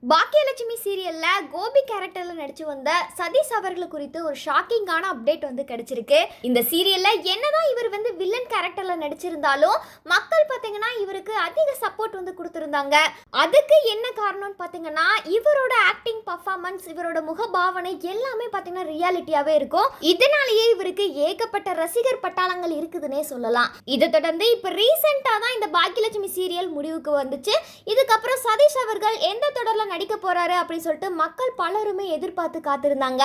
பாக்கியலட்சுமி சீரியல்ல கோபி கேரக்டர்ல நடிச்சு வந்த சதீஷ் அவர்கள் குறித்து ஒரு ஷாக்கிங்கான அப்டேட் கிடைச்சிருக்கு. இந்த சீரியல்ல என்னதான் இவர் வில்லன் கேரக்டர்ல நடிச்சிருந்தாலும் மக்கள் பாத்தீங்கன்னா இவருக்கு அதிக சப்போர்ட் கொடுத்திருந்தாங்க. அதுக்கு என்ன காரணம்னு பாத்தீங்கன்னா இவரோட ஆக்டிங் பர்ஃபார்மன்ஸ், இவரோட முகபாவனை எல்லாமே பாத்தீங்கன்னா ரியாலிட்டியாவே இருக்கும். இதனாலேயே இவருக்கு ஏகப்பட்ட ரசிகர் பட்டாளங்கள் இருக்குதுன்னே சொல்லலாம். இதை தொடர்ந்து இப்ப ரீசெண்டா தான் இந்த பாக்கியலட்சுமி சீரியல் முடிவுக்கு வந்துச்சு. இதுக்கப்புறம் சதீஷ் அவர்கள் எந்த தொடர்ல நடிக்க போறாரு அப்படின்னு சொல்லிட்டு மக்கள் பலருமே எதிர்பார்த்து காத்திருந்தாங்க.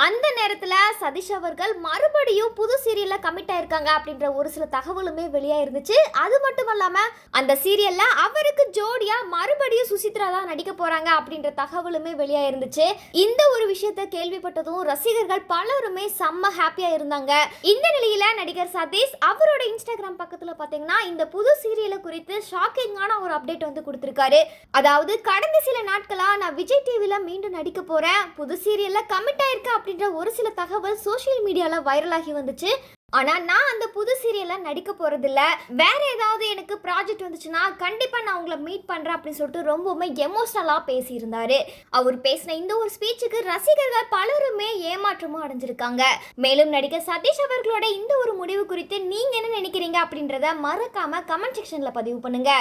அந்த நேரத்துல சதீஷ் அவர்கள் மறுபடியும் புது சீரியல்ல கமிட் ஆயிருக்காங்க அப்படின்ற ஒரு சில தகவலுமே வெளியா இருந்துச்சு. அது மட்டும் இல்லாம அந்த சீரியல்ல அவருக்கு ஜோடியா மறுபடியும் சுசித்ரா தான் நடிக்க போறாங்க அப்படின்ற தகவலுமே வெளியா இருந்துச்சு. இந்த ஒரு விஷயத்தை கேள்விப்பட்டதும் ரசிகர்கள் பலருமே செம்ம ஹாப்பியா இருந்தாங்க. இந்த நிலையில நடிகர் சதீஷ் அவரோட இன்ஸ்டாகிராம் பக்கத்துல பாத்தீங்கன்னா இந்த புது சீரியல குறித்து ஷாக்கிங்கான ஒரு அப்டேட் கொடுத்திருக்காரு. அதாவது கடந்த சில நாட்களா நான் விஜய் டிவில மீண்டும் நடிக்க போறேன், புது சீரியல்ல கமிட் ஆயிருக்கேன் அப்படின்ற ஒரு சில தகவல் சோஷியல் மீடியால வைரலாகி வந்துச்சு. ஆனா நான் அந்த புது சீரியல்ல நடிக்க போறதில்ல, வேற ஏதாவது எனக்கு ப்ராஜெக்ட் வந்துச்சுன்னா கண்டிப்பா நான் உங்களை மீட் பண்றேன் அப்படின்னு சொல்லிட்டு ரொம்பவுமே எமோஷனலா பேசியிருந்தாரு. அவர் பேசின இந்த ஒரு ஸ்பீச்சுக்கு ரசிகர்கள் பலருமே ஏமாற்றமும் அடைஞ்சிருக்காங்க. மேலும் நடிகர் சதீஷ் அவர்களோட இந்த ஒரு முடிவு குறித்து நீங்க என்ன நினைக்கிறீங்க அப்படின்றத மறக்காம கமெண்ட் செக்ஷன்ல பதிவு பண்ணுங்க.